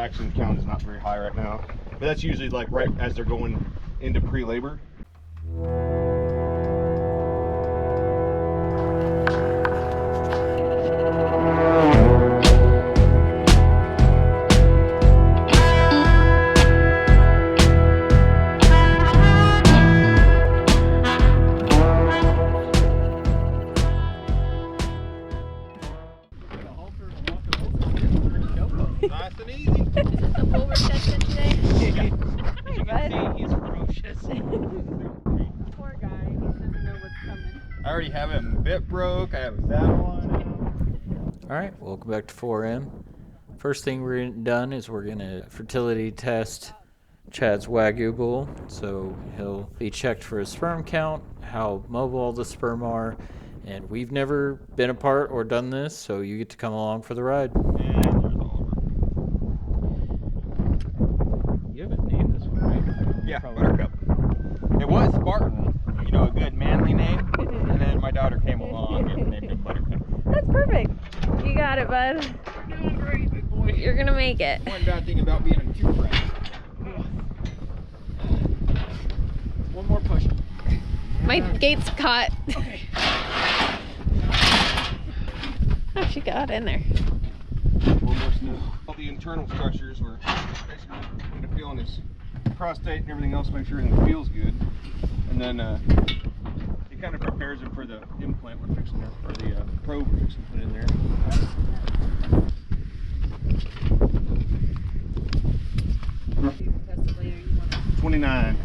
contraction count is not very high right now. But that's usually like right as they're going into pre-labor. Nice and easy. Is this the full reception today? Yeah. Hey, bud. He's ferocious. Poor guy. He doesn't know what's coming. I already have him bit broke. I have a saddle on him. Alright, welcome back to 4M. First thing we're done is we're going to fertility test Chad's Wagyu bull. So he'll be checked for his sperm count, how mobile the sperm are, and we've never been apart or done this, so you get to come along for the ride. And there's Oliver. You haven't named this one, right? Yeah, Buttercup. It was Spartan, you know, a good manly name, and then my daughter came along and named him Buttercup. That's perfect. You got it, bud. You're doing great, big boy. You're gonna make it. One bad thing about being a two friend. One more push. My gate's caught. Okay. Oh, she got in there. One more stuff. All the internal structures were basically going to feel in his prostate and everything else, make sure everything feels good. And then it kind of prepares him for the implant we're fixing there, or the probe we're fixing to put in there. 29.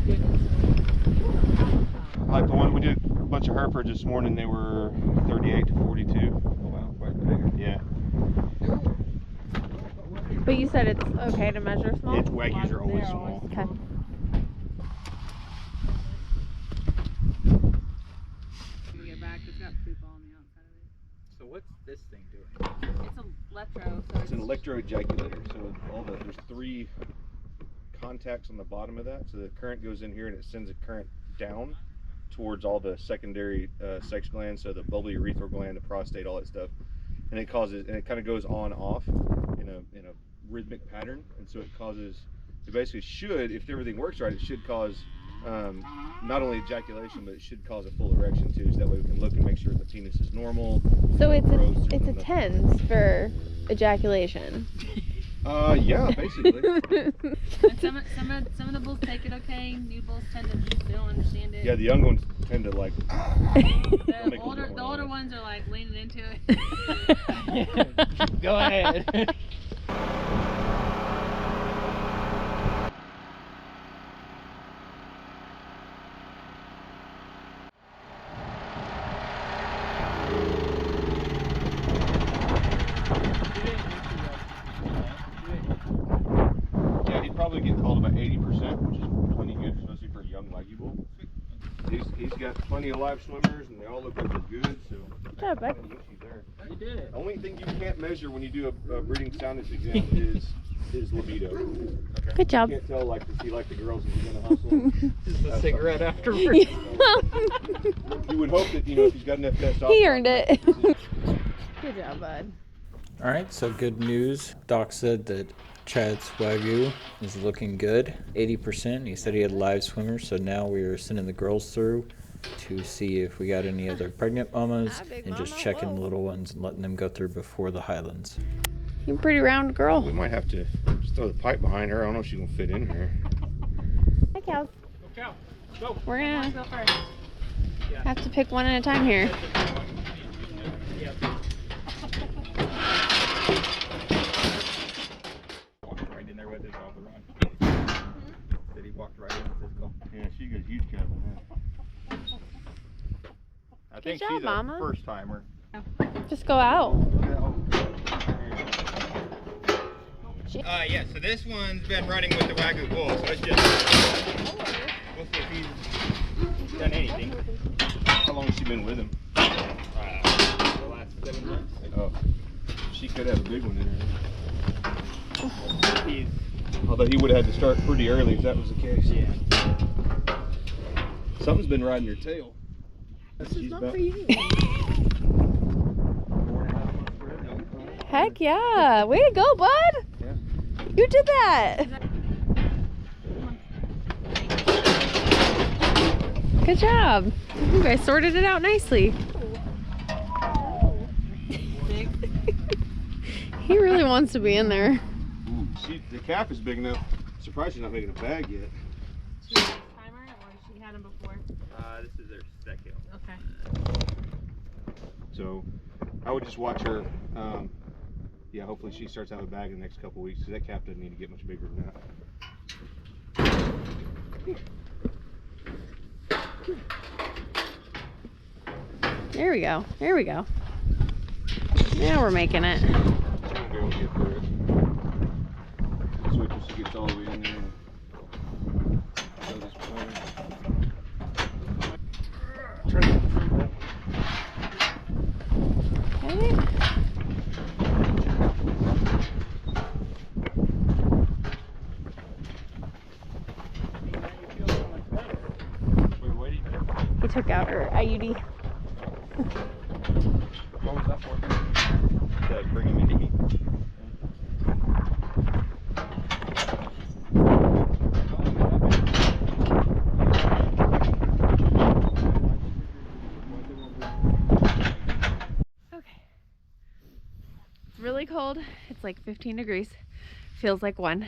Like the one we did a bunch of Herefords this morning, they were 38 to 42. Oh, wow, quite big. Yeah. But you said it's okay to measure small? It's Wagyus are always small. Okay. Get back, it's got poop all on the outside of it. So what's this thing doing? It's an electro, so It's an electroejaculator. So there's 3 contacts on the bottom of that. So the current goes in here and it sends a current down towards all the secondary sex glands, so the bulbar urethral gland, the prostate, all that stuff. And it kind of goes on off in a rhythmic pattern, and so it basically should, if everything works right, it should cause not only ejaculation, but it should cause a full erection too, so that way we can look and make sure the penis is normal. So it's growth, a TENS for ejaculation. Yeah, basically. And some of the bulls take it okay. New bulls tend to they don't understand it. Yeah, the young ones tend to like. The older ones are like leaning into it. Go ahead. Probably get called about 80%, which is plenty good, especially for a young Wagyu bull. He's got plenty of live swimmers, and they all look like they're good. So Good job, bud. You did it. The only thing you can't measure when you do a breeding soundness exam is libido. Okay. Good job. You can't tell like to see like the girls that you're gonna hustle. Just a cigarette afterwards. You would hope that if he's got enough testosterone. He earned it. Good job, bud. Alright, so good news. Doc said that Chad's Wagyu is looking good, 80%. He said he had live swimmers, so now we are sending the girls through to see if we got any other pregnant mamas and just checking the little ones and letting them go through before the Highlands. You're a pretty round girl. We might have to just throw the pipe behind her. I don't know if she's gonna fit in here. Hi, cows. Go, cow. Go. We're gonna Go first. have to pick one at a time here. Right in there with us on the run. Did he walk right in with his goal? Yeah, she got a huge cat on that. I think job, she's a Mama. first timer. Just go out. Yeah, so this one's been running with the Wagyu bull, so it's just, we'll see if he's done anything. How long has she been with him? The last 7 months. Oh, she could have a big one in her. He's, Although he would have had to start pretty early if that was the case. yeah. Something's been riding her tail. This is She's not about- for you. 4.5 months for it. Heck yeah. Way to go, bud. You did that! Good job. You guys sorted it out nicely. He really wants to be in there. Ooh, the calf is big enough. Surprised she's not making a bag yet. She has a timer, or she had him before? This is their second. Okay. So I would just watch her. Yeah, hopefully she starts out a bag in the next couple weeks, because that calf doesn't need to get much bigger than that. There we go. There we go. Now we're making it. She won't be able to get through it. Let's wait till she gets all the way in there. Try to get through that. Okay. He took out her IUD. What was that for? To bring him into heat. Okay. It's really cold. It's like 15 degrees. Feels like 1.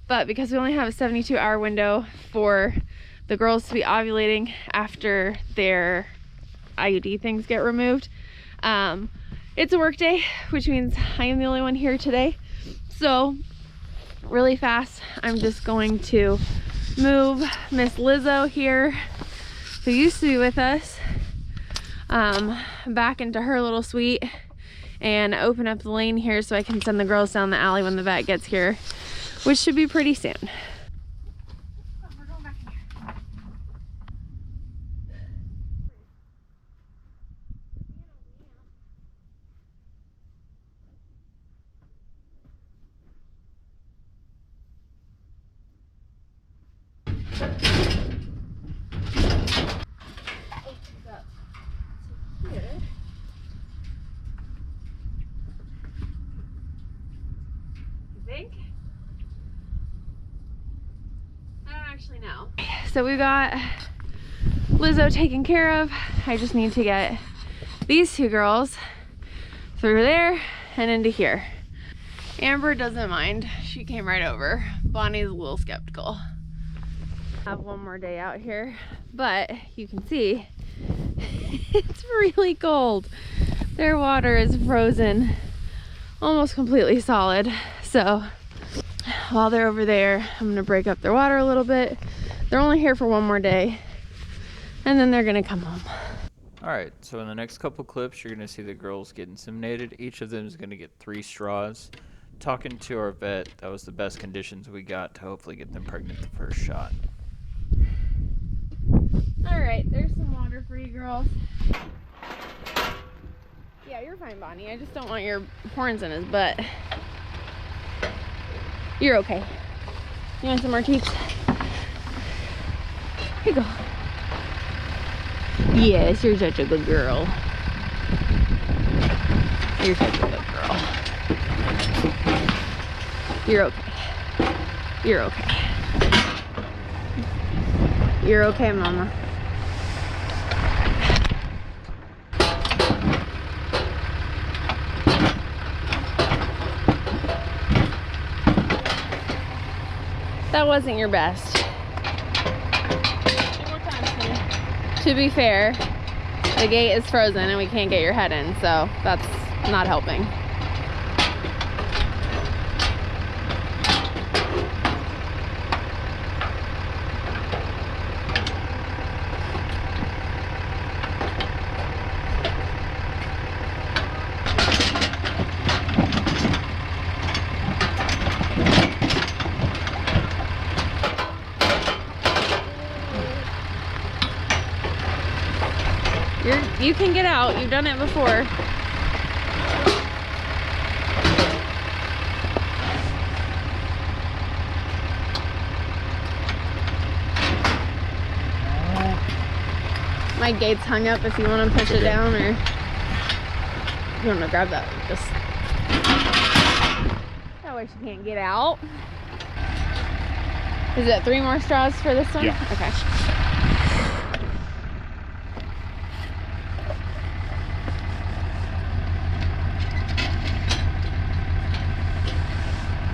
But because we only have a 72-hour window for the girls to be ovulating after their IUD things get removed, it's a work day, which means I am the only one here today. So really fast, I'm just going to move Miss Lizzo here, who used to be with us, back into her little suite, and open up the lane here so I can send the girls down the alley when the vet gets here, which should be pretty soon. Think? I don't actually know. So we got Lizzo taken care of. I just need to get these 2 girls through there and into here. Amber doesn't mind. She came right over. Bonnie's a little skeptical. Have one more day out here, but you can see it's really cold. Their water is frozen, almost completely solid. So while they're over there, I'm gonna break up their water a little bit. They're only here for one more day, and then they're gonna come home. Alright, so in the next couple clips, you're going to see the girls get inseminated. Each of them is going to get 3 straws. Talking to our vet, that was the best conditions we got to hopefully get them pregnant the first shot. Alright, there's some water for you girls. Yeah, you're fine, Bonnie. I just don't want your horns in his butt. You're okay. You want some more teeth? Here you go. Yes, you're such a good girl. You're such a good girl. You're okay. You're okay. You're okay, Mama. That wasn't your best. To be fair, the gate is frozen and we can't get your head in, so that's not helping. You can get out. You've done it before. My gate's hung up if you want to push it down, or if you want to grab that. Just that way she can't get out. Is it 3 more straws for this one? Yeah. Okay.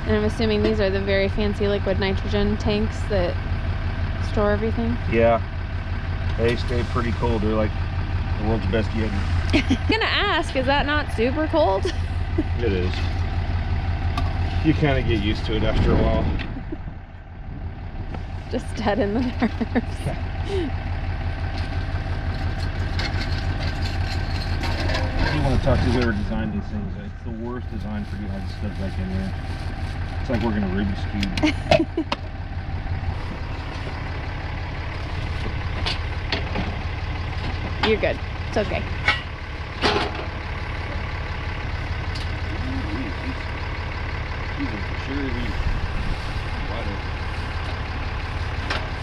And I'm assuming these are the very fancy liquid nitrogen tanks that store everything. Yeah, they stay pretty cold. They're like the world's best Yeti. I'm gonna ask, is that not super cold? It is. You kind of get used to it after a while. Just dead in the nerves. You want to talk to whoever designed these things. It's the worst design for getting all this stuff back in there. It's like working a Rubik's Cube. You're good. It's okay.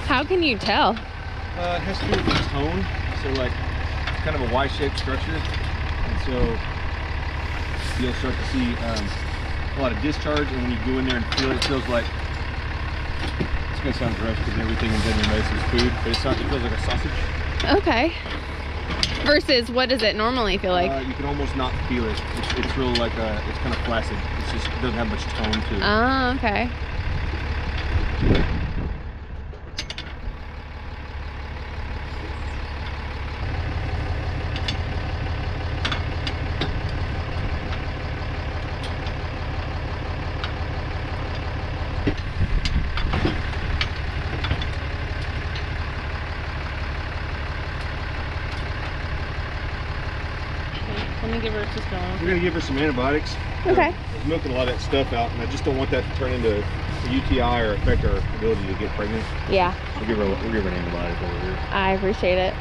How can you tell? It has to do with the tone. So like, it's kind of a Y-shaped structure. And so you'll start to see a lot of discharge. And when you go in there and feel it, it feels like, it's gonna sound gross because everything in Vietnamese is food, but it feels like a sausage. Okay. Versus, what does it normally feel like? You can almost not feel it. It's real like it's kind of flaccid. It's just, it doesn't have much tone to it. Oh, okay. Let me give her a teaspoon. We're gonna give her some antibiotics. Okay. We're milking a lot of that stuff out, and I just don't want that to turn into a UTI or affect our ability to get pregnant. Yeah, We'll give her an antibiotic over here. I appreciate it.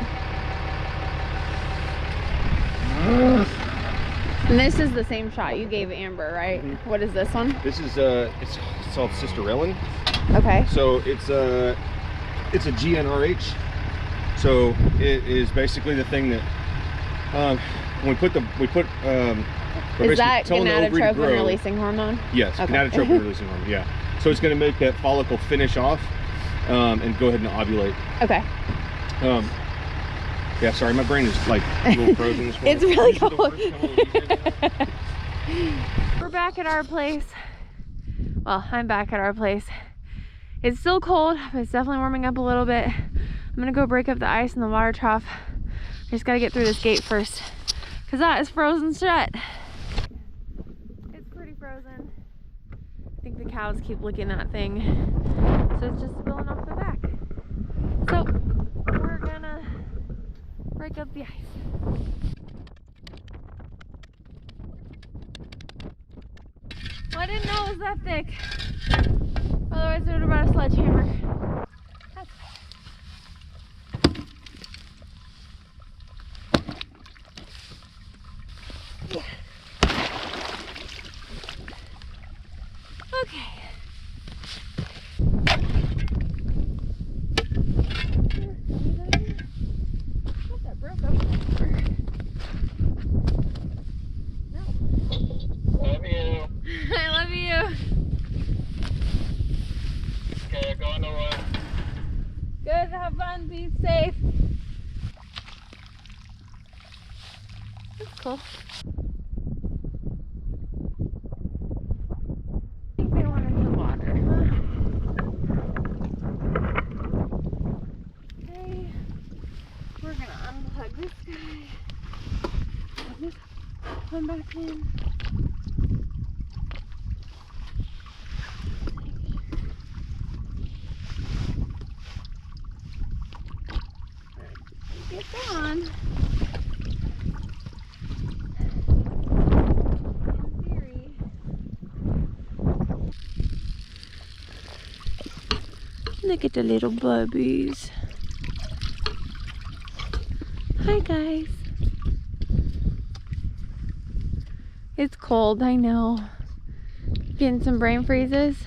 And this is the same shot you gave Amber, right? Mm-hmm. What is this one? This is it's called Cisterellin. Okay. So it's a GnRH. So it is basically the thing that when we're Is that telling the ovary to gonadotropin grow. releasing hormone? Yes, Okay. gonadotropin releasing hormone. Yeah. So it's going to make that follicle finish off and go ahead and ovulate. Okay. Yeah, sorry, my brain is like a little frozen this morning. It's really This is the cold. worst time of the year. We're back at our place. Well, I'm back at our place. It's still cold, but it's definitely warming up a little bit. I'm gonna go break up the ice in the water trough. I just gotta get through this gate first, because that is frozen shut. It's pretty frozen. I think the cows keep licking that thing, so it's just spilling off the back. So we're gonna break up the ice. Well, I didn't know it was that thick. Otherwise, it would have brought a sledgehammer. That's yeah. Okay. That broke up. No. Love you. I love you. Okay, go on the run. Good, have fun, be safe. That's cool. I think they wanted the water. Okay, we're gonna unplug this guy. Plug this one back in. Get on. In theory. Look at the little bubbies. Hi guys. It's cold, I know. Getting some brain freezes.